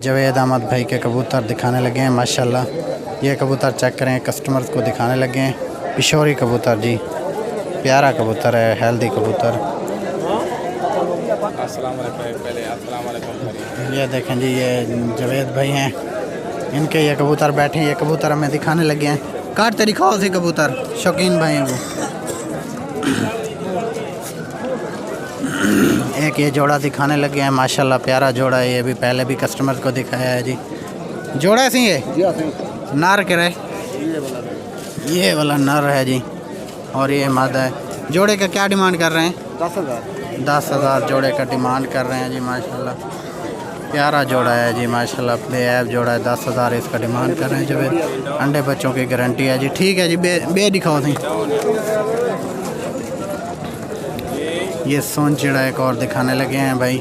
जवेद अहमद भाई के कबूतर दिखाने लगे हैं माशाल्लाह। ये कबूतर चेक करें, कस्टमर्स को दिखाने लगे हैं। पिशोरी कबूतर जी, प्यारा कबूतर है, हेल्दी कबूतर। ये देखें जी, ये जवेद भाई हैं, इनके ये कबूतर बैठे हैं। ये कबूतर हमें दिखाने लगे हैं। काट तरीक़ा से कबूतर शौकीन भाई हैं वो। एक ये जोड़ा दिखाने लगे हैं माशाल्लाह, प्यारा जोड़ा है। ये भी पहले भी कस्टमर को दिखाया है जी। जोड़ा है सी ये नर के रहे, ये वाला नर है जी, और ये मादा है। जोड़े का क्या डिमांड कर रहे हैं? 10,000 जोड़े का डिमांड कर रहे हैं जी माशाल्लाह। प्यारा जोड़ा है जी माशाल्लाह, बेऐब जोड़ा है। 10,000 इसका डिमांड कर रहे हैं। जो अंडे बच्चों की गारंटी है जी। ठीक है जी, बे दिखाओ थी। ये सोन चिड़ा एक और दिखाने लगे हैं भाई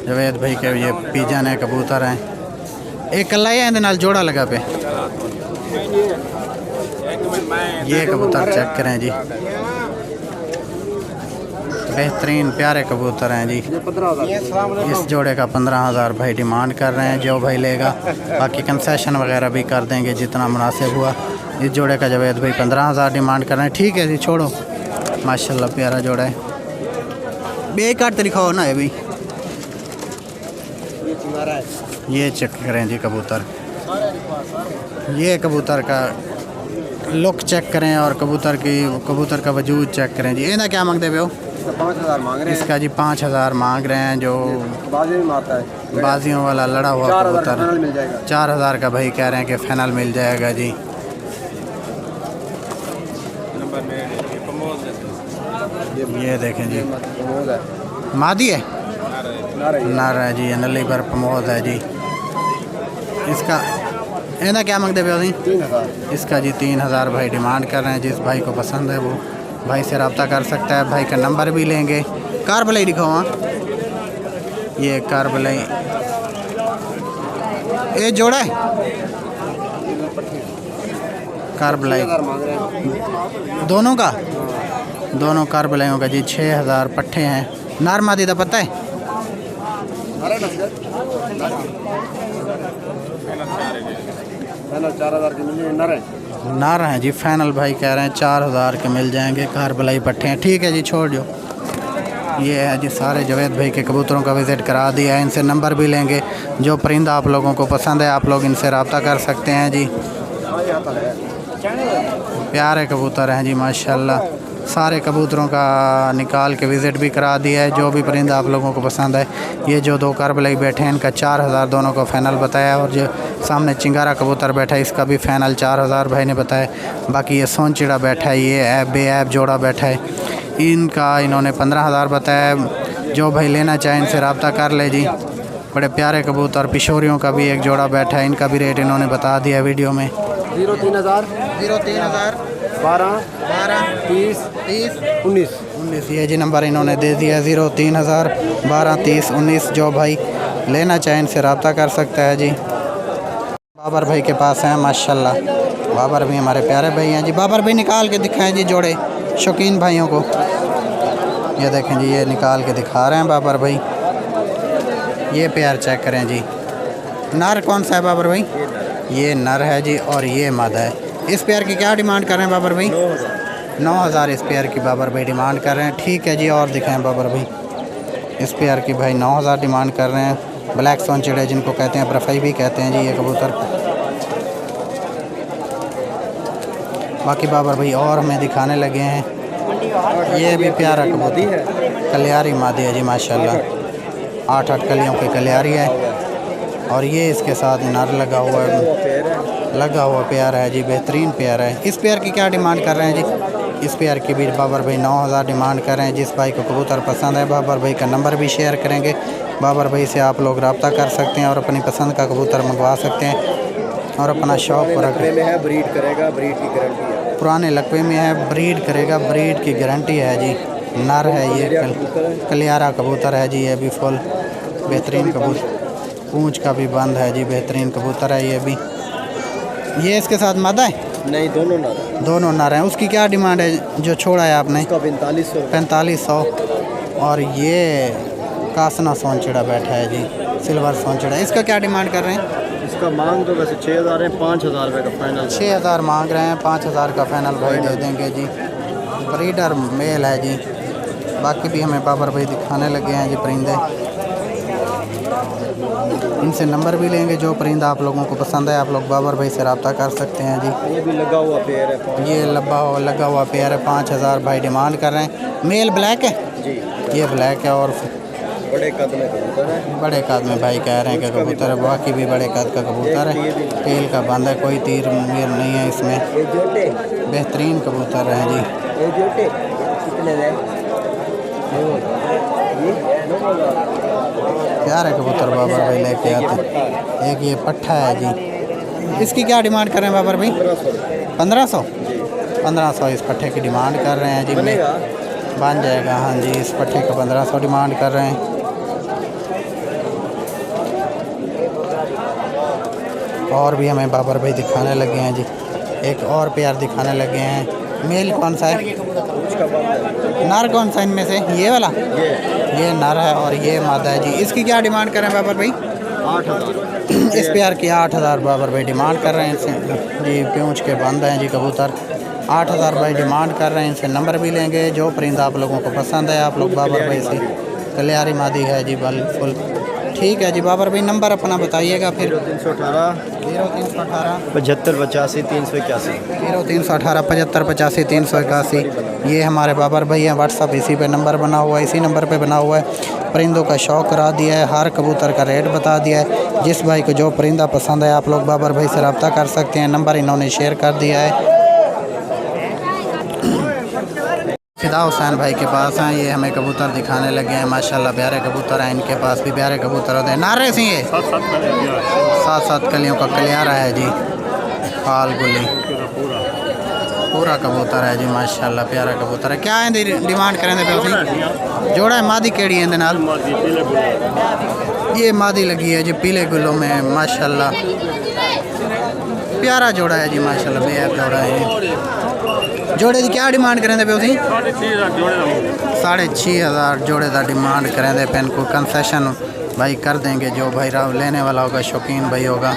जवेद भाई के। ये पिजन है, कबूतर हैं। एक कल्ला है इनके नाल जोड़ा लगा पे। ये कबूतर चेक करें जी, बेहतरीन प्यारे कबूतर हैं जी। इस जोड़े का 15,000 भाई डिमांड कर रहे हैं, जो भाई लेगा। बाकी कंसेशन वगैरह भी कर देंगे जितना मुनासिब हुआ। इस जोड़े का जवेद भाई 15,000 डिमांड कर रहे हैं। ठीक है जी, छोड़ो। माशाल्लाह प्यारा जोड़ा है। बे काट तरीका हो ना है भाई। ये चेक करें जी कबूतर, ये कबूतर का लुक चेक करें और कबूतर का वजूद चेक करें जी। इन्हें क्या मांगते पे हो? 5,000 मांग रहे हैं। इसका जी 5,000 मांग रहे हैं। जो बाजी में मारता है, बाजियों वाला लड़ा हुआ कबूतर, मिल जाएगा। 4,000 का भाई कह रहे हैं कि फाइनल मिल जाएगा जी। ये देखें जी, मादी है, नार है जी, नली पर प्रमोद है जी। इसका इन्हें क्या मांगते पे हो? 3,000। इसका जी 3,000 भाई डिमांड कर रहे हैं। जिस भाई को पसंद है वो भाई से रब्ता कर सकता है। भाई का नंबर भी लेंगे। कार भलाई दिखाओ। हाँ, ये कार भलाई, ये जोड़ा है कार भलाई दोनों का। दोनों कार भलाइयों का जी 6,000 पट्ठे हैं। नार मादी का पता है? नार हैं जी, फाइनल भाई कह रहे हैं 4,000 के मिल जाएंगे। कार भलाई पट्ठे हैं। ठीक है जी, छोड़ दो। ये है जी सारे जवेद भाई के कबूतरों का विज़िट करा दिया है। इनसे नंबर भी लेंगे। जो परिंदा आप लोगों को पसंद है आप लोग इनसे रब्ता कर सकते हैं जी। प्यारे कबूतर हैं जी माशाल्लाह। सारे कबूतरों का निकाल के विज़िट भी करा दिया है। जो भी परिंदा आप लोगों को पसंद है। ये जो 2 कारबलाई बैठे हैं इनका 4,000 दोनों को फ़ाइनल बताया। और जो सामने चिंगारा कबूतर बैठा है इसका भी फ़ाइनल 4,000 भाई ने बताया। बाकी ये सोन चिड़ा बैठा है, ये बेऐब जोड़ा बैठा है, इनका इन्होंने 15,000 बताया। जो भाई लेना चाहे इनसे रब्ता कर ले जी। बड़े प्यारे कबूतर पिशोरियों का भी एक जोड़ा बैठा है, इनका भी रेट इन्होंने बता दिया वीडियो में। 03,000 12 30 19। ये जी नंबर इन्होंने दे दिया 03,000 12 30 19। जो भाई लेना चाहे इनसे रब्ता कर सकता है जी। बाबर भाई के पास हैं माशाल्लाह। बाबर भी हमारे प्यारे भाई हैं जी। बाबर भाई निकाल के दिखाएं जी जोड़े शौकीन भाइयों को। ये देखें जी, ये निकाल के दिखा रहे हैं बाबर भाई। ये प्यार चेक करें जी। नर कौन सा है बाबर भाई? ये नर है जी, और ये मादा है। इस पेयर की क्या डिमांड कर रहे हैं बाबर भाई? 9,000 इस पेयर की बाबर भाई डिमांड कर रहे हैं। ठीक है जी, और दिखाएं बाबर भाई। इस पेयर की भाई 9,000 डिमांड कर रहे हैं। ब्लैक सोन चिड़े जिनको कहते हैं, प्रफाई भी कहते हैं जी ये कबूतर। बाकी बाबर भाई और हमें दिखाने लगे हैं। ये भी प्यारा कबूतर कलियारी मादी है जी माशाल्लाह। 8 कलियों की कलियारी है। और ये इसके साथ नर लगा हुआ प्यार है जी, बेहतरीन प्यार है। इस पेयर की क्या डिमांड कर रहे हैं जी? इस पेयर की भी बाबर भाई 9,000 डिमांड कर रहे हैं। जिस भाई को कबूतर पसंद है बाबर भाई का नंबर भी शेयर करेंगे। बाबर भाई से आप लोग रब्ता कर सकते हैं और अपनी पसंद का कबूतर मंगवा सकते हैं और अपना शौक़ पूरा करेगा। ब्रीड करेगा, ब्रीड की गारंटी है। पुराने लकवे में है, ब्रीड करेगा, ब्रीड की गारंटी है जी। नर है ये, कलियारा कबूतर है जी। ये भी फुल बेहतरीन कबूतर, पूंछ का भी बंद है जी, बेहतरीन कबूतर है ये भी। ये इसके साथ मादा है? नहीं, दोनों नर हैं। उसकी क्या डिमांड है जो छोड़ा है आपने? 4500। और ये कासना सोन चिड़ा बैठा है जी। सिल्वर सोंचड़ा। इसका क्या डिमांड कर रहे हैं? इसका मांग तो वैसे 6,000 है, 5,000 रुपये का फाइनल। 6,000 मांग रहे हैं, 5,000 का फाइनल भाई दे देंगे जी। ब्रीडर मेल है जी। बाकी भी हमें बाबर भाई दिखाने लगे हैं जी परिंदे। इनसे नंबर भी लेंगे, जो परिंदा आप लोगों को पसंद है आप लोग बाबर भाई से रब्ता कर सकते हैं जी। ये भी लगा हुआ पेयर है, ये लगा हुआ पेयर है, 5,000 भाई डिमांड कर रहे हैं। मेल ब्लैक है जी, ये ब्लैक है और बड़े कद में कबूतर है। बड़े कद में भाई कह रहे हैं कि कबूतर है, बाकी भी बड़े कद का कबूतर है। टेल का बंद है, कोई तीर मीर नहीं है इसमें। ये जोटे, बेहतरीन कबूतर है जी। ये जोटे कितने हैं? प्यारे कबूतर बाबर भाई लेके आते हैं। एक ये पट्ठा है जी। इसकी क्या डिमांड कर रहे हैं बाबर भाई? 1500। 1500 इस पट्ठे की डिमांड कर रहे हैं जी। बन जाएगा, हाँ जी। इस पट्ठे का 1500 डिमांड कर रहे हैं। और भी हमें बाबर भाई दिखाने लगे हैं जी। एक और पेयर दिखाने लगे हैं। मेल कौन सा है? नर कौन सा इनमें से? ये वाला? ये नर है और ये मादा है जी। इसकी क्या डिमांड कर रहे हैं बाबर भाई? 8,000। इस पेयर की 8,000 बाबर भाई डिमांड कर रहे हैं इनसे जी। प्यूंछ के बंद हैं जी कबूतर। 8,000 भाई डिमांड कर रहे हैं। इनसे नंबर भी लेंगे, जो परिंदा आप लोगों को पसंद है आप लोग बाबर भाई से। कलियारी मादी है जी, बल फुल। ठीक है जी बाबर भाई, नंबर अपना बताइएगा फिर। 0318 75 85 381। 0318 75 85 381। ये हमारे बाबर भाई हैं। व्हाट्सअप इसी पे नंबर बना हुआ है, इसी नंबर पे बना हुआ है। परिंदों का शौक़ करा दिया है, हर कबूतर का रेट बता दिया है। जिस भाई को जो परिंदा पसंद है आप लोग बाबर भाई से रब्ता कर सकते हैं। नंबर इन्होंने शेयर कर दिया है। फिदा हुसैन भाई के पास हैं। ये हमें कबूतर दिखाने लगे हैं। माशाल्लाह प्यारे कबूतर हैं। इनके पास भी प्यारे कबूतर होते हैं। नारे सी ये 7 कलियों का कलियारा है जी। फाल गुली पूरा कबूतर है जी। माशाल्लाह प्यारा कबूतर है। क्या है डिमांड करें पे? जोड़ा है मादी केड़ी है नाल? ये मादी लगी है जी पीले गुलों में। माशाल्लाह प्यारा जोड़ा है जी। माशाल्लाह बेहद जोड़ा है। जोड़े की क्या डिमांड करें पे? 6,500 जोड़े का डिमांड करें पे। इनको कंसेशन भाई कर देंगे, जो भाई राव लेने वाला होगा, शौकीन भाई होगा।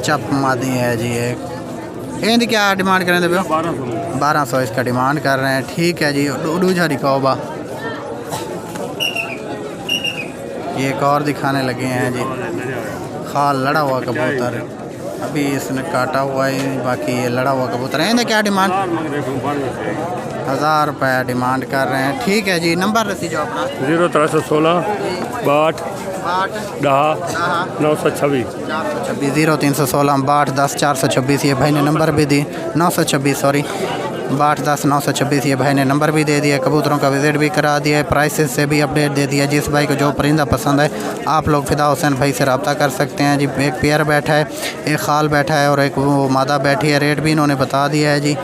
चप मादी है जी। एक इनकी क्या डिमांड करें पे? 1200 इसका डिमांड कर रहे हैं। ठीक है जी। दूजा दिखाओ बा। ये एक और दिखाने लगे हैं जी। खाल लड़ा हुआ कबूतर, अभी इसने काटा हुआ है, बाकी ये लड़ा हुआ कबूतर है। इन्हें क्या डिमांड? 1,000 रुपये डिमांड कर रहे हैं। ठीक है जी। नंबर रसी जो अपना? 0316 62 10 926। 0316 62 10 426। ये भाई ने नंबर भी दी। 926 सॉरी 62 10 926। ये भाई ने नंबर भी दे दिया। कबूतरों का विज़िट भी करा दिया है। प्राइसेस से भी अपडेट दे दिया। जिस भाई को जो परिंदा पसंद है आप लोग फिदा हुसैन भाई से रब्ता कर सकते हैं जी। एक पेयर बैठा है, एक खाल बैठा है और एक वो मादा बैठी है। रेट भी इन्होंने बता दिया है जी।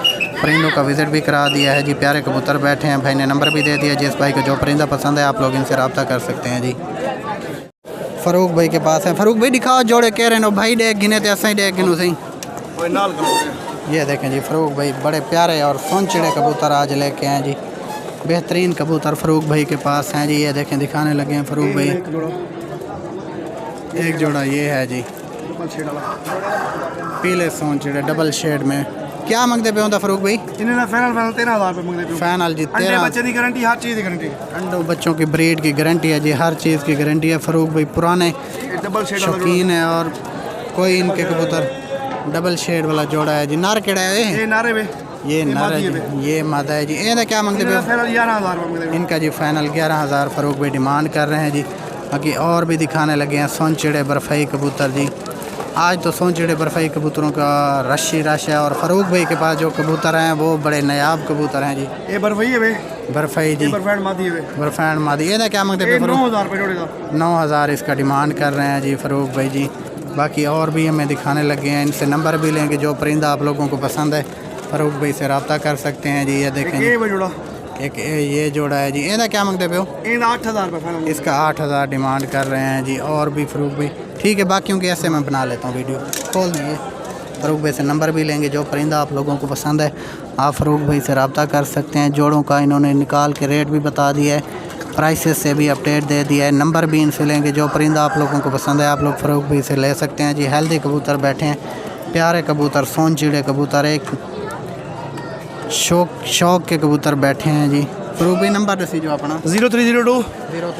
परिंदों का विज़िट भी करा दिया है जी। प्यारे कबूतर बैठे हैं। भाई ने नंबर भी दे दिया। जिस भाई को जो परिंदा पसंद है आप लोग इनसे रब्ता कर सकते हैं जी। फ़ारूक भाई के पास है। फ़ारूक भाई दिखाओ जोड़े कह रहे हैं भाई डेक गिने थे असा डेक गिनू सही। ये देखें जी फ़ारूक भाई बड़े प्यारे और सोनचिड़े कबूतर आज लेके हैं जी। बेहतरीन कबूतर फ़ारूक भाई के पास हैं जी। ये देखें दिखाने लगे हैं फ़ारूक भाई। एक जोड़ा ये है जी पीले सोनचिड़े डबल शेड में। क्या मंगते पे होता फ़ारूक भाई? इन्हें फाइनल 13,000 रुपये मंगते। फाइनल जी 13। बच्चे की गारंटी, हर चीज़ की गारंटी। अंडों बच्चों की ब्रीड की गारंटी है जी। हर चीज़ की गारंटी है। फ़ारूक भाई पुराने डबल शेड शौकीन है और कोई इनके कबूतर डबल शेड वाला जोड़ा है जी। नार केड़ा है? ये नारे में ये नर है जी। ये मादा है जी। ये क्या मंगते पे? फाइनल 11,000 रुपये। इनका जी फाइनल 11,000 फ़ारूक भाई डिमांड कर रहे हैं जी। बाकी और भी दिखाने लगे हैं सोनचिड़े बर्फ़ई कबूतर जी। आज तो सोनचिड़े बर्फ़ई कबूतरों का रश है और फ़ारूक भाई के पास जो कबूतर हैं वो बड़े नायाब कबूतर हैं जी। ये बर्फ़ई है वे, बर्फ़ई जी। बर्फ़ैन मादी है। बर्फ़ैन मादी। ये क्या मंगते पे? 9,000 रुपये जोड़ेगा। 9,000 इसका डिमांड कर रहे हैं जी फ़ारूक भाई जी। बाकी और भी हमें दिखाने लगे हैं। इनसे नंबर भी लेंगे, जो परिंदा आप लोगों को पसंद है फ़ारूक भाई से रब्ता कर सकते हैं जी। ये देखें एक ये जोड़ा है जी। ये क्या मंगते पे हो? 8,000 रुपये। इसका 8,000 डिमांड कर रहे हैं जी। और भी फ़ारूक भाई ठीक है। बाकियों की ऐसे मैं बना लेता हूँ वीडियो खोल दिए। फ़रूक भाई से नंबर भी लेंगे। जो परिंदा आप लोगों को पसंद है आप फ़रूक भाई से रब्ता कर सकते हैं। जोड़ों का इन्होंने निकाल के रेट भी बता दिया है, प्राइसेस से भी अपडेट दे दिया है। नंबर भी इनसे लेंगे। जो परिंदा आप लोगों को पसंद है आप लोग फ़रूक भाई से ले सकते हैं जी। हेल्दी कबूतर बैठे हैं, प्यारे कबूतर, सोन चिड़े कबूतर, एक शौक के कबूतर बैठे हैं जी। फ़रूक भाई नंबर दसी जो अपना 0302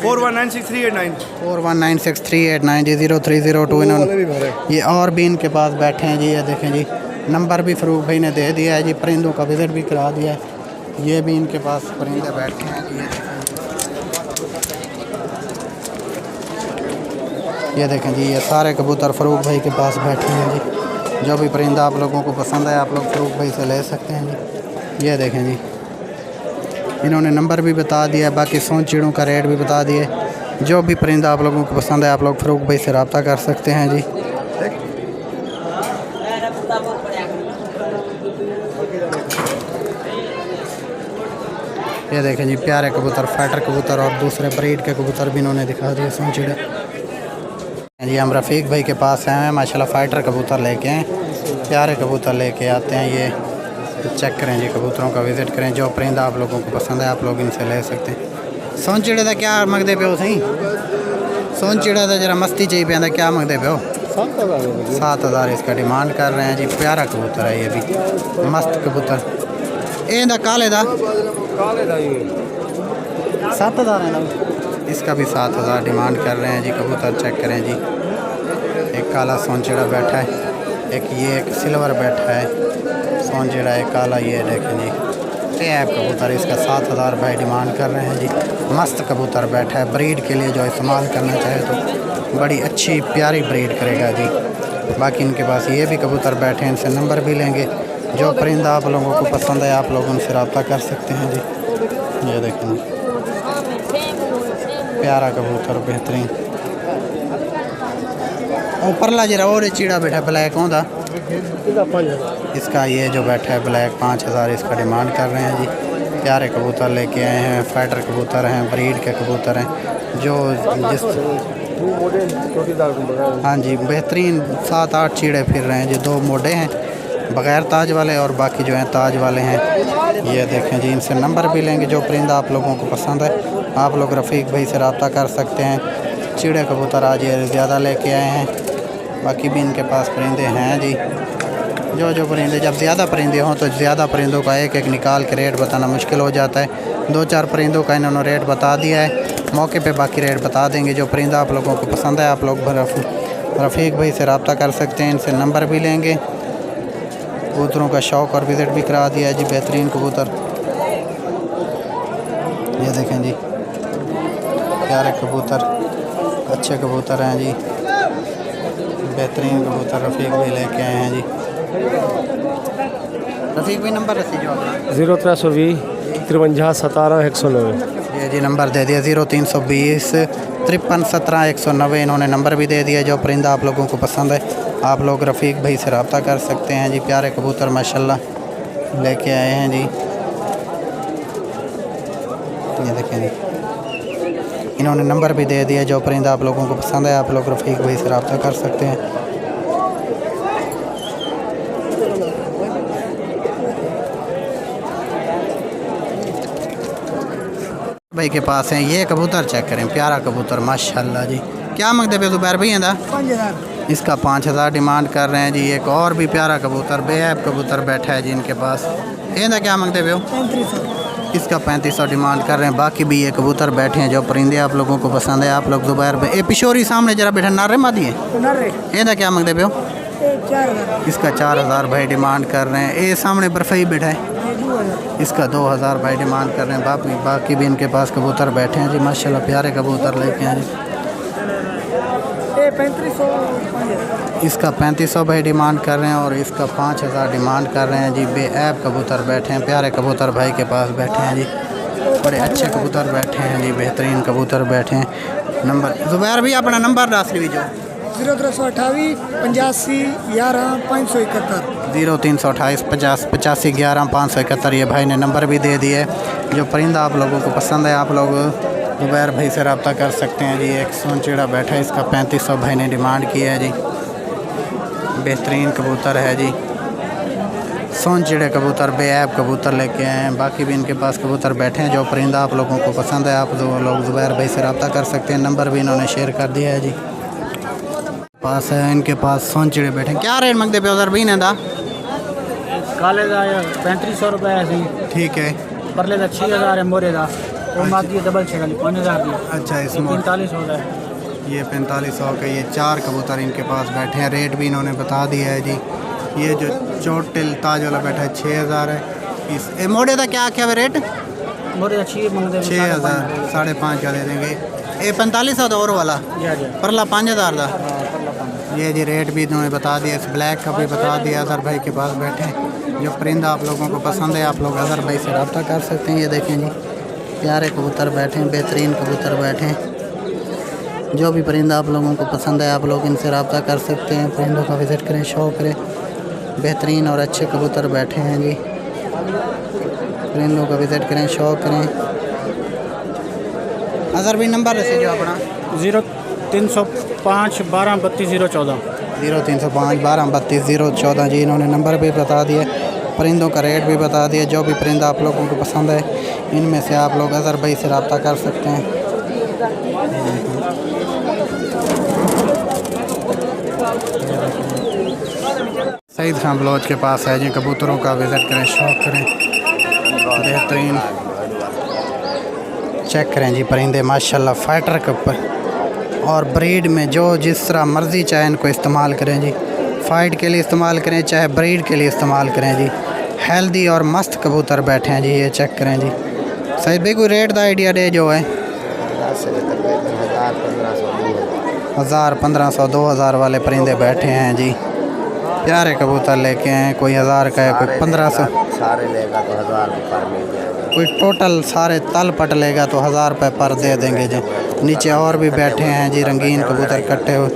419638 419638 जी 0302। इन्होंने ये और भी इनके पास बैठे हैं जी। ये देखें जी, नंबर भी फ़रूक भाई ने दे दिया है जी। परिंदों का विज़िट भी करा दिया है। ये भी इनके पास परिंदे बैठे हैं जी। ये देखें जी, ये सारे कबूतर फ़रूक भाई के पास बैठे हैं जी। जो भी परिंदा आप लोगों को पसंद है आप लोग फ़रूक भाई से ले सकते हैं जी। ये देखें जी, इन्होंने नंबर भी बता दिया है, बाकी सोन चिड़ों का रेट भी बता दिए। जो भी परिंदा आप लोगों को पसंद है आप लोग फ़रूक भाई से रब्ता कर सकते हैं जी। ये देखें जी, प्यारे कबूतर, फाइटर कबूतर और दूसरे ब्रीड के कबूतर भी इन्होंने दिखा दिए। सोन चिड़े जी हम रफ़ीक भाई के पास आए हैं, माशाल्लाह फ़ाइटर कबूतर लेके हैं, प्यारे कबूतर लेके आते हैं। ये चेक करें जी, कबूतरों का विज़िट करें। जो परिंदा आप लोगों को पसंद है आप लोग इनसे ले सकते हैं। सोन चिड़े का क्या मंगते पे हो सही? सोन चिड़े का जरा मस्ती चाहिए पे क्या मंगते पे हो? 7000 इसका डिमांड कर रहे हैं जी। प्यारा कबूतर है ये भी, मस्त कबूतर। ये काले दा 7000 है ना, इसका भी 7000 डिमांड कर रहे हैं जी। कबूतर चेक करें जी, एक काला सोन चिड़ा बैठा है, एक ये एक सिल्वर बैठा है सोन चिड़ा, एक काला। ये देखें जी, टैब कबूतर, इसका 7000 भाई डिमांड कर रहे हैं जी। मस्त कबूतर बैठा है, ब्रीड के लिए जो इस्तेमाल करना चाहे तो बड़ी अच्छी प्यारी ब्रीड करेगा जी। बाकी इनके पास ये भी कबूतर बैठे हैं, इनसे नंबर भी लेंगे। जो परिंदा आप लोगों को पसंद है आप लोग उनसे रब्ता कर सकते हैं जी। ये देखें जी, प्यारा कबूतर, बेहतरीन। और परला जरा और चीड़ा बैठा ब्लैक होता, इसका ये जो बैठा है ब्लैक 5000 इसका डिमांड कर रहे हैं जी। प्यारे कबूतर लेके आए हैं, फाइटर कबूतर हैं, ब्रीड के कबूतर हैं। जो जिस हाँ जी, बेहतरीन 7-8 चीड़े फिर रहे हैं जी। 2 मोटे हैं बग़ैर ताज वाले और बाकी जो हैं ताज वाले हैं। ये देखें जी, इनसे नंबर भी लेंगे। जो परिंदा आप लोगों को पसंद है आप लोग रफ़ीक भाई से रब्ता कर सकते हैं। चिड़े कबूतर आज ये ज़्यादा लेके आए हैं, बाकी भी इनके पास परिंदे हैं जी। जो परिंदे, जब ज़्यादा परिंदे हों तो ज़्यादा परिंदों का एक एक निकाल के रेट बताना मुश्किल हो जाता है। 2-4 परिंदों का इन्होंने रेट बता दिया है, मौके पे बाकी रेट बता देंगे। जो परिंदा आप लोगों को पसंद है आप लोग रफ़ीक भाई से रब्ता कर सकते हैं, इनसे नंबर भी लेंगे। कबूतरों का शौक़ और विज़िट भी करा दिया है जी। बेहतरीन कबूतर, ये देखें जी, प्यारे कबूतर, अच्छे कबूतर हैं जी। बेहतरीन कबूतर रफ़ीक भाई लेके आए हैं जी। रफ़ीक भाई नंबर रसी जो अपना 0320 53 17 190। ये जी नंबर दे दिया 0320 53 17 190। इन्होंने नंबर भी दे दिया। जो परिंदा आप लोगों को पसंद है आप लोग रफ़ीक भाई से रब्ता कर सकते हैं जी। प्यारे कबूतर माशाल्लाह लेके आए हैं जी। ये देखें जी, इन्होंने नंबर भी दे दिया। जो परिंदा आप लोगों को पसंद है आप लोग रफ़ीक भाई से रब्ता कर सकते हैं। भाई के पास हैं ये कबूतर, चेक करें, प्यारा कबूतर माशाल्लाह जी। क्या मंगते पे जुबैर भाई हैं? 5000 इसका 5000 डिमांड कर रहे हैं जी। एक और भी प्यारा कबूतर, बेहब कबूतर बैठा है जी इनके पास। ये क्या मंगते पे हो? 3500 इसका 3500 डिमांड कर रहे हैं। बाकी भी ये कबूतर बैठे हैं। जो परिंदे आप लोगों को पसंद है आप लोग जुबैर भाई, ये पिशोरी सामने जरा बैठा नारे मादी है, ये क्या मंगते पे हो? 4000 इसका 4000 भाई डिमांड कर रहे हैं। ये सामने बर्फई बैठा है, इसका 2000 भाई डिमांड कर रहे हैं। बाकी भी इनके पास कबूतर बैठे हैं जी माशाल्लाह, प्यारे कबूतर लेके हैं जी। 3500 इसका 3500 भाई डिमांड कर रहे हैं और इसका 5000 डिमांड कर रहे हैं जी। बेऐब कबूतर बैठे हैं, प्यारे कबूतर भाई के पास बैठे हैं जी। बड़े अच्छे कबूतर बैठे हैं जी, बेहतरीन कबूतर बैठे हैं। नंबर जुबैर भी अपना नंबर दस ली जो 0328 85 11 571 0328 50 85 11 571। ये भाई ने नंबर भी दे दिए। जो परिंदा आप लोगों को पसंद है आप लोग जुबैर भाई से रब्ता कर सकते हैं जी। एक सोन चिड़ा बैठा है, इसका 3500 भाई ने डिमांड किया है जी। बेहतरीन कबूतर है जी। सोनचिड़े कबूतर, बेऐब कबूतर लेके आए हैं। बाकी भी इनके पास कबूतर बैठे हैं। जो परिंदा आप लोगों को पसंद है आप लोग ज़ुबैर भाई से रब्ता कर सकते हैं। नंबर भी इन्होंने शेयर कर दिया है जी। पास है इनके पास सोनचिड़े बैठे हैं। क्या रेट मंगते पे उधर भी ना काले का 3500 रुपये है। ठीक है। परले का 6000 है। मोरे का वो मांगी डबल 5000 दी। अच्छा, इसमें 4500 का है। ये 4500 के ये 4 कबूतर इनके पास बैठे हैं। रेट भी इन्होंने बता दिया है जी। ये जो चोटिल ताज वाला बैठा है 6000 है। इस मोड़े का क्या क्या रेट? मोरे का 6 मंगते 6000, 5.5 का दे देंगे। ये 4500 तो और वाला परला 5000 का। ये जी रेट भी इन्होंने बता दिया। इस ब्लैक का भी बता दिया। अजहर भाई के पास बैठे हैं। जो परिंदा आप लोगों को पसंद है आप लोग अजहर भाई से रब्ता कर सकते हैं। ये देखें जी, प्यारे कबूतर बैठे हैं, बेहतरीन कबूतर बैठे हैं। जो भी परिंदा आप लोगों को पसंद है आप लोग इनसे रब्ता कर सकते हैं। परिंदों का विज़िट करें, शो करें। बेहतरीन और अच्छे कबूतर बैठे हैं जी। परिंदों का विज़िट करें, शो करें। अजहर भाई नंबर रसे जो अपना 0305 12 32 014 0305 12 32 014 जी। इन्होंने नंबर भी बता दिया, परिंदों का रेट भी बता दिया। जो भी परिंदा आप लोगों को पसंद है इनमें से आप लोग अजहर भाई से रब्ता कर सकते हैं। सईद खान बलोच के पास है जी। कबूतरों का विज़िट करें, शौक करें। बेहतरीन चेक करें जी परिंदे माशाल्लाह फाइटर के ऊपर। और ब्रीड में जो जिस तरह मर्ज़ी चाहे इनको इस्तेमाल करें जी। फ़ाइट के लिए इस्तेमाल करें चाहे ब्रीड के लिए इस्तेमाल करें जी। हेल्दी और मस्त कबूतर बैठे हैं जी। ये चेक करें जी। सईद भाई कोई रेट का आइडिया दे जो है? 1000, 1500, 2000 वाले परिंदे बैठे हैं जी। प्यारे कबूतर लेके हैं। कोई 1000 का है, कोई 1500। सारे लेगा तो 1000 रुपये मिल जाएगा। कोई टोटल सारे तल पट लेगा तो 1000 रुपये पर दे देंगे जी। नीचे और भी बैठे हैं जी रंगीन कबूतर, कट्टे हुए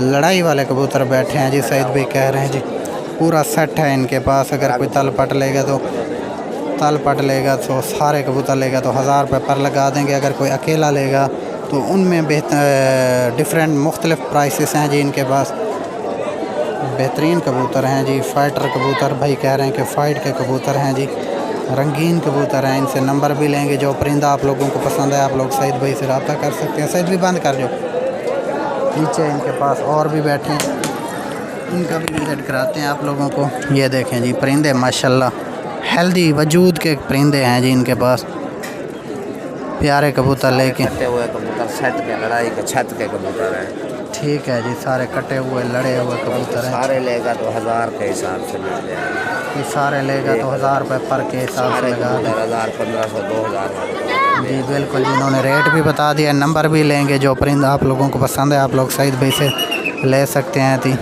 लड़ाई वाले कबूतर बैठे हैं जी। सईद भाई कह रहे हैं जी पूरा सेट है इनके पास। अगर कोई तल पट लेगा तो सारे कबूतर लेगा तो 1000 रुपये पर लगा देंगे। अगर कोई अकेला लेगा तो उनमें डिफरेंट मुख्तलिफ प्राइसेस हैं जी इनके पास। बेहतरीन कबूतर हैं जी। फ़ाइटर कबूतर भाई कह रहे हैं कि फ़ाइट के कबूतर हैं जी। रंगीन कबूतर हैं। इनसे नंबर भी लेंगे। जो परिंदा आप लोगों को पसंद है आप लोग सईद भाई से रब्ता कर सकते हैं। सईद भी बंद कर जो। नीचे इनके पास और भी बैठे हैं, इनका भी विज़िट कराते हैं आप लोगों को। ये देखें जी परिंदे माशाल्लाह हेल्दी वजूद के परिंदे हैं जी इनके पास। प्यारे कबूतर लेके कटे हुए कबूतर, सेट के लड़ाई के छत के कबूतर हैं। ठीक है जी। सारे कटे हुए लड़े हुए कबूतर हैं। सारे लेगा तो 1000 के हिसाब से मिल जाएगा। ये सारे लेगा तो 1000 रुपये पर के हिसाब से लगा दें। 1000, 1500, 2000 जी बिल्कुल जी। इन्होंने रेट भी बता दिया, नंबर भी लेंगे। जो परिंदा आप लोगों को पसंद है आप लोग सईद भाई से ले सकते हैं थी।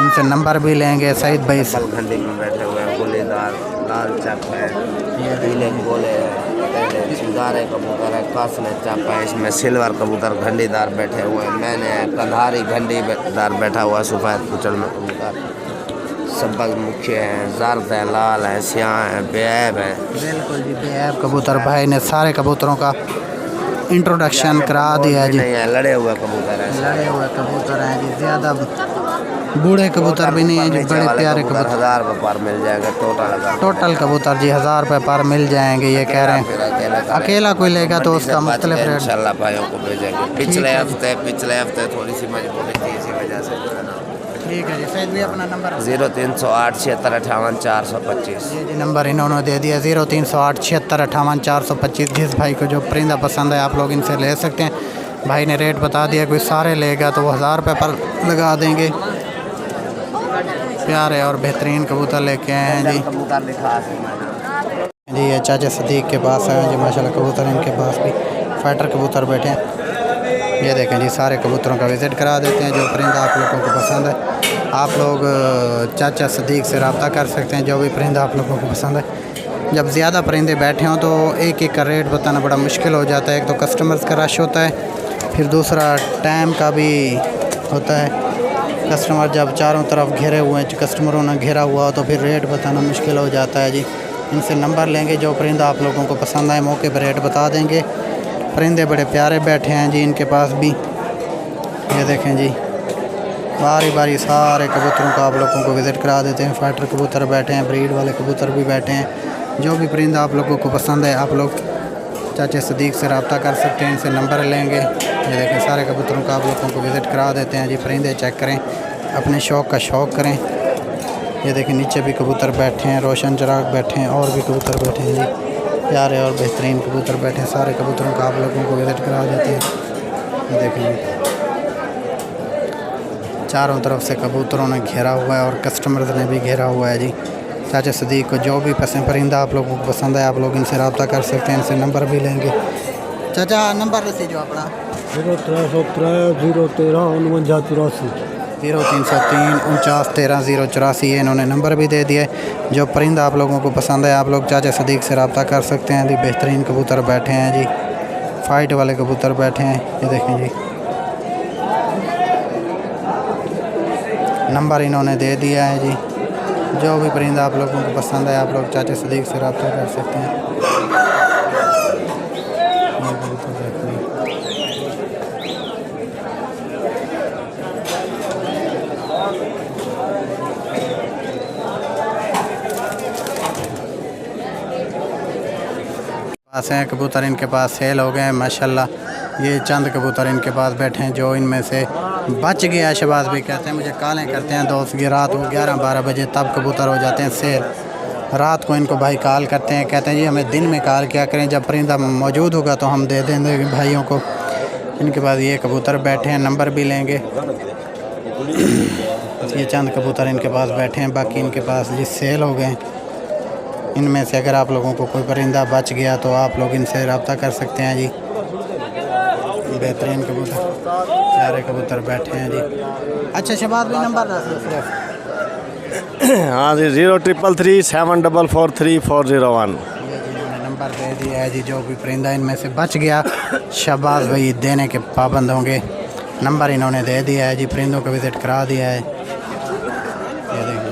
इनसे नंबर भी लेंगे सईद भाई से। घंटी में बैठे हुए हैं, गुलेदार, लाल चप है, पीले गोले हैं, चिंगारे कबूतर है, कासले चप है। इसमें सिल्वर कबूतर घंटीदार बैठे हुए हैं। मैंने कंधारी घंटीदार बैठा हुआ सफ़ेद कुचल में कबूतर। सबक मुख्य हैं, जर्द है, लाल है, स्याह है, बेऐब है। बिल्कुल जी बेऐब कबूतर। भाई ने सारे कबूतरों का इंट्रोडक्शन करा दिया जी। नहीं है, लड़े हुए कबूतर हैं। लड़े हुए कबूतर हैं जी। ज़्यादा बूढ़े कबूतर भी नहीं है जी। बड़े प्यारे कबूतर 1000 रुपये पर मिल जाएगा टोटल कबूतर जी। 1000 रुपये पर मिल जाएंगे। ये कह रहे हैं अकेला कोई लेगा तो उसका मुख्तलिफ रेट। इंशाल्लाह भाइयों को भेजेंगे। पिछले हफ्ते थोड़ी सी मजबूरी थी, इसी वजह से। ठीक है जी। सईद भी अपना नंबर 0308 76 58 425। जी नंबर इन्होंने दे दिया 0308 76 58 425। जिस भाई को जो परिंदा पसंद है आप लोग इनसे ले सकते हैं। भाई ने रेट बता दिया। कोई सारे लेगा तो 1000 रुपये पर लगा देंगे। प्यारे और बेहतरीन कबूतर लेके आए हैं जी। कबूतर दिखा जी ये चाचा सदीक के पास आए हैं जी। माशाल्लाह कबूतर इनके पास भी फाइटर कबूतर बैठे हैं। ये देखें जी सारे कबूतरों का विज़िट करा देते हैं। जो परिंदा आप लोगों को पसंद है आप लोग चाचा सदीक से रब्ता कर सकते हैं। जो भी परिंदा आप लोगों को पसंद है। जब ज़्यादा परिंदे बैठे हों तो एक एक का रेट बताना बड़ा मुश्किल हो जाता है। एक तो कस्टमर्स का रश होता है, फिर दूसरा टाइम का भी होता है। कस्टमर जब चारों तरफ घेरे हुए हैं, कस्टमरों ने घेरा हुआ तो फिर रेट बताना मुश्किल हो जाता है जी। इनसे नंबर लेंगे। जो परिंदा आप लोगों को पसंद आए मौके पर रेट बता देंगे। परिंदे बड़े प्यारे बैठे हैं जी इनके पास भी। ये देखें जी बारी बारी सारे कबूतरों को आप लोगों को विज़िट करा देते हैं। फाइटर कबूतर बैठे हैं, ब्रीड वाले कबूतर भी बैठे हैं। जो भी परिंदा आप लोगों को पसंद है आप लोग चाचा सदीक से रब्ता कर सकते हैं, इनसे नंबर लेंगे। ये देखें सारे कबूतरों को आप लोगों को विज़िट करा देते हैं जी। परिंदे चेक करें, अपने शौक़ का शौक़ करें। ये देखें नीचे भी कबूतर बैठे हैं, रोशन चिराग बैठे हैं और भी कबूतर बैठे हैं जी। प्यारे और बेहतरीन कबूतर बैठे हैं। सारे कबूतरों को आप लोगों को विज़िट करा देते हैं। ये देखें चारों तरफ से कबूतरों ने घेरा हुआ है और कस्टमर्स ने भी घेरा हुआ है जी। चाचा सदीक को जो भी पसंद परिंदा आप लोगों को पसंद है आप लोग इनसे रब्ता कर सकते हैं, इनसे नंबर भी लेंगे। चाचा नंबर रसी जो अपना 0303 013 49 84 0303 49 13 084 ये इन्होंने नंबर भी दे दिया है। जो परिंदा आप लोगों को पसंद है आप लोग चाचा सदीक से रब्ता कर सकते हैं जी। बेहतरीन कबूतर बैठे हैं जी, फाइट वाले कबूतर बैठे हैं। ये देखें जी नंबर इन्होंने दे दिया है जी। जो भी परिंदा आप लोगों को पसंद है आप लोग चाचा सदीक से रब्ता कर सकते हैं। पास हैं कबूतर इनके पास सेल हो गए हैं माशाल्लाह। ये चंद कबूतर इनके पास बैठे हैं जो इनमें से बच गया। शहबाज भी कहते हैं मुझे कॉलें करते हैं दोस्त की रात को 11-12 बजे तब कबूतर हो जाते हैं सेल। रात को इनको भाई कॉल करते हैं, कहते हैं जी हमें दिन में कॉल क्या करें, जब परिंदा मौजूद होगा तो हम दे देंगे भाइयों को। इनके पास ये कबूतर बैठे हैं, नंबर भी लेंगे। ये चंद कबूतर इनके पास बैठे हैं, बाकी इनके पास जी सेल हो गए। इनमें से अगर आप लोगों को कोई परिंदा बच गया तो आप लोग इनसे रब्ता कर सकते हैं जी। बेहतरीन कबूतर प्यारे कबूतर बैठे हैं जी। अच्छा शहबाज भी नंबर हाँ जी 0333 744 401 नंबर दे दिया है जी। जो भी परिंदा इनमें से बच गया शहबाज भाई देने के पाबंद होंगे। नंबर इन्होंने दे दिया है जी, परिंदों को विज़िट करा दिया है। ये देखिए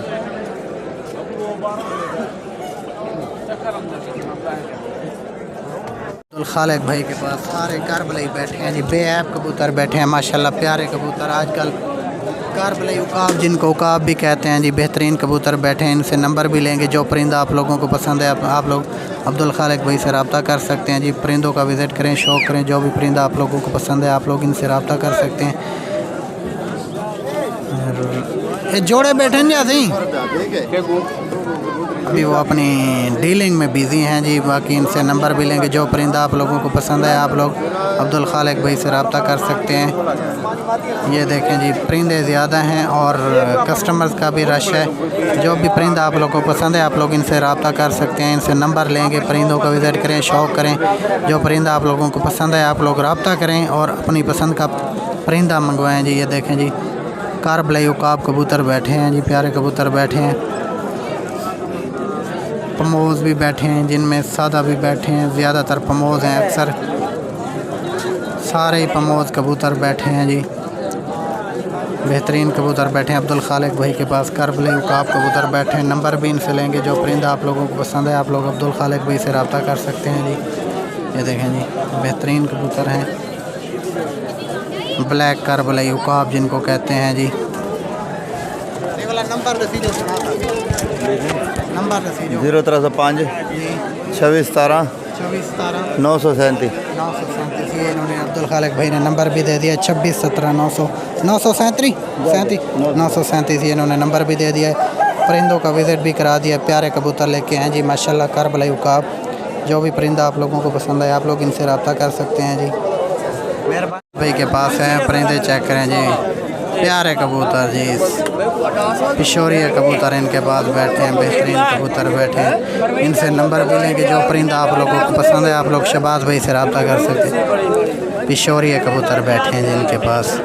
खालिक भाई के पास सारे करबलई बैठे हैं जी। बेऐब कबूतर बैठे हैं माशाल्लाह, प्यारे कबूतर। आजकल करबलई उकाब जिनको उकाब भी कहते हैं जी, बेहतरीन कबूतर बैठे हैं। इनसे नंबर भी लेंगे। जो परिंदा आप लोगों को पसंद है आप लोग अब्दुल खालिक भाई से रब्ता कर सकते हैं जी। परिंदों का विज़िट करें, शौक़ करें। जो भी परिंदा आप लोगों को पसंद है आप लोग इनसे रब्ता कर सकते हैं। ये जोड़े बैठे हैं जैसे अभी वो अपनी डीलिंग में बिज़ी हैं जी। बाकी इनसे नंबर भी लेंगे। जो परिंदा आप लोगों को पसंद है आप लोग अब्दुल खालिक भाई से रब्ता कर सकते हैं। ये देखें जी परिंदे ज़्यादा हैं और कस्टमर्स का भी रश है। जो भी परिंदा आप लोगों को पसंद है आप लोग इनसे रब्ता कर सकते हैं, इनसे नंबर लेंगे। परिंदों का विज़िट करें, शौक़ करें। जो परिंदा आप लोगों को पसंद है आप लोग रब्ता करें और अपनी पसंद का परिंदा मंगवाएँ जी। ये देखें जी करबलई उकाब कबूतर बैठे हैं जी, प्यारे कबूतर बैठे हैं। पमोज़ भी बैठे हैं, जिनमें सादा भी बैठे हैं। ज़्यादातर पमोज़ हैं, अक्सर सारे ही पमोज़ कबूतर बैठे हैं जी। बेहतरीन कबूतर बैठे हैं अब्दुल खालिक भाई के पास। करबलई उकाब कबूतर बैठे हैं, नंबर भी इनसे लेंगे। जो परिंदा आप लोगों को पसंद है आप लोग अब्दुल खालिक भाई से रब्ता कर सकते हैं जी। ये देखें जी बेहतरीन कबूतर हैं, ब्लैक करबलई उकाब जिनको कहते हैं जी। नंबर 0305 26 17 937 ये इन्होंने अब्दुल खालिक भाई ने नंबर भी दे दिया 26 17 937 ये इन्होंने नंबर भी दे दिया है। परिंदों का विज़िट भी करा दिया। प्यारे कबूतर लेके हैं जी माशाल्लाह करबलई उकाब। जो भी परिंदा आप लोगों को पसंद है आप लोग इनसे रब्ता कर सकते हैं जी। मेहरबानी भाई के पास हैं, परिंदे चेक करें जी। प्यारे कबूतर जी, पिशोरिया कबूतर इनके पास बैठे हैं। बेहतरीन कबूतर बैठे हैं, इनसे नंबर भी लेंगे। जो परिंदा आप लोगों को पसंद है आप लोग शहबाज भाई से रब्ता कर सकते हैं। पिशोरिया कबूतर बैठे हैं जिनके पास।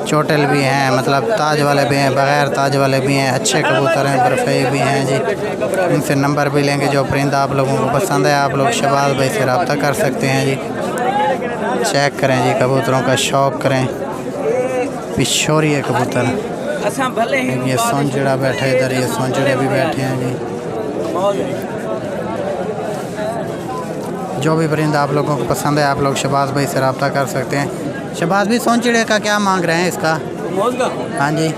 चोटिल भी हैं, मतलब ताज वाले भी हैं, बग़ैर ताज वाले भी हैं। अच्छे कबूतर हैं, बर्फ़ी भी हैं जी। इनसे नंबर भी लेंगे। जो परिंदा आप लोगों को पसंद है आप लोग शहबाज भाई से रब्ता कर सकते हैं जी। चेक करें जी, कबूतरों का शौक़ करें। पिशोरिया कबूतर, ये सोंजड़ा बैठा है इधर, ये सोंजड़े भी बैठे हैं जी। जो भी परिंदा आप लोगों को पसंद है आप लोग शहबाज भाई से रब्ता कर सकते हैं। शहबाज भी सोंजड़े का क्या मांग रहे हैं इसका? मौज का हाँ जी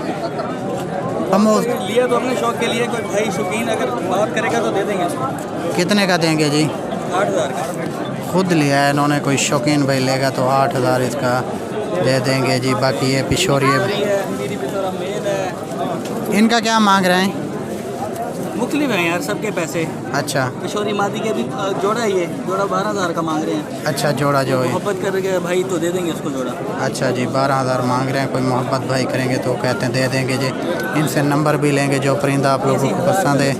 कमोज लिया तो अपने शौक के लिए, कोई भाई शौकीन अगर बात करेगा तो दे देंगे उसको। कितने का देंगे जी? 8,000 का। खुद लिया है इन्होंने, कोई शौकीन भाई लेगा तो 8,000 इसका दे देंगे जी। बाकी ये पिशोरी है, मेरी भी थोड़ा मेल है। इनका क्या मांग रहे हैं? मुख्तलिफ हैं यार सबके पैसे। अच्छा किशोरी मादी के भी जोड़ा है, ये जोड़ा 12,000 का मांग रहे हैं। अच्छा जोड़ा जो है, मोहब्बत करके भाई तो दे देंगे उसको जोड़ा। अच्छा जी 12,000 मांग रहे हैं। कोई मोहब्बत भाई करेंगे तो कहते हैं दे देंगे जी। इनसे नंबर भी लेंगे, जो परिंदा आप लोगों को पसंद है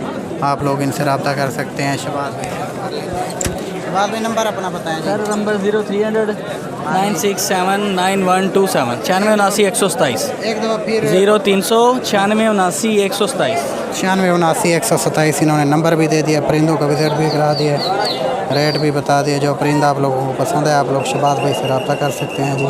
आप लोग इनसे रब्ता कर सकते हैं। शबाज भाई नंबर अपना बताएं जी। Sir number 0300 967 9127 96 127। एक दफ़ा फिर 0300 96 127। 96 127 इन्होंने नंबर भी दे दिया, परिंदों का विजिट भी करा दिया, रेट भी बता दिया। जो परिंदा आप लोगों को पसंद है आप लोग शबाज भाई से रब्ता कर सकते हैं जी।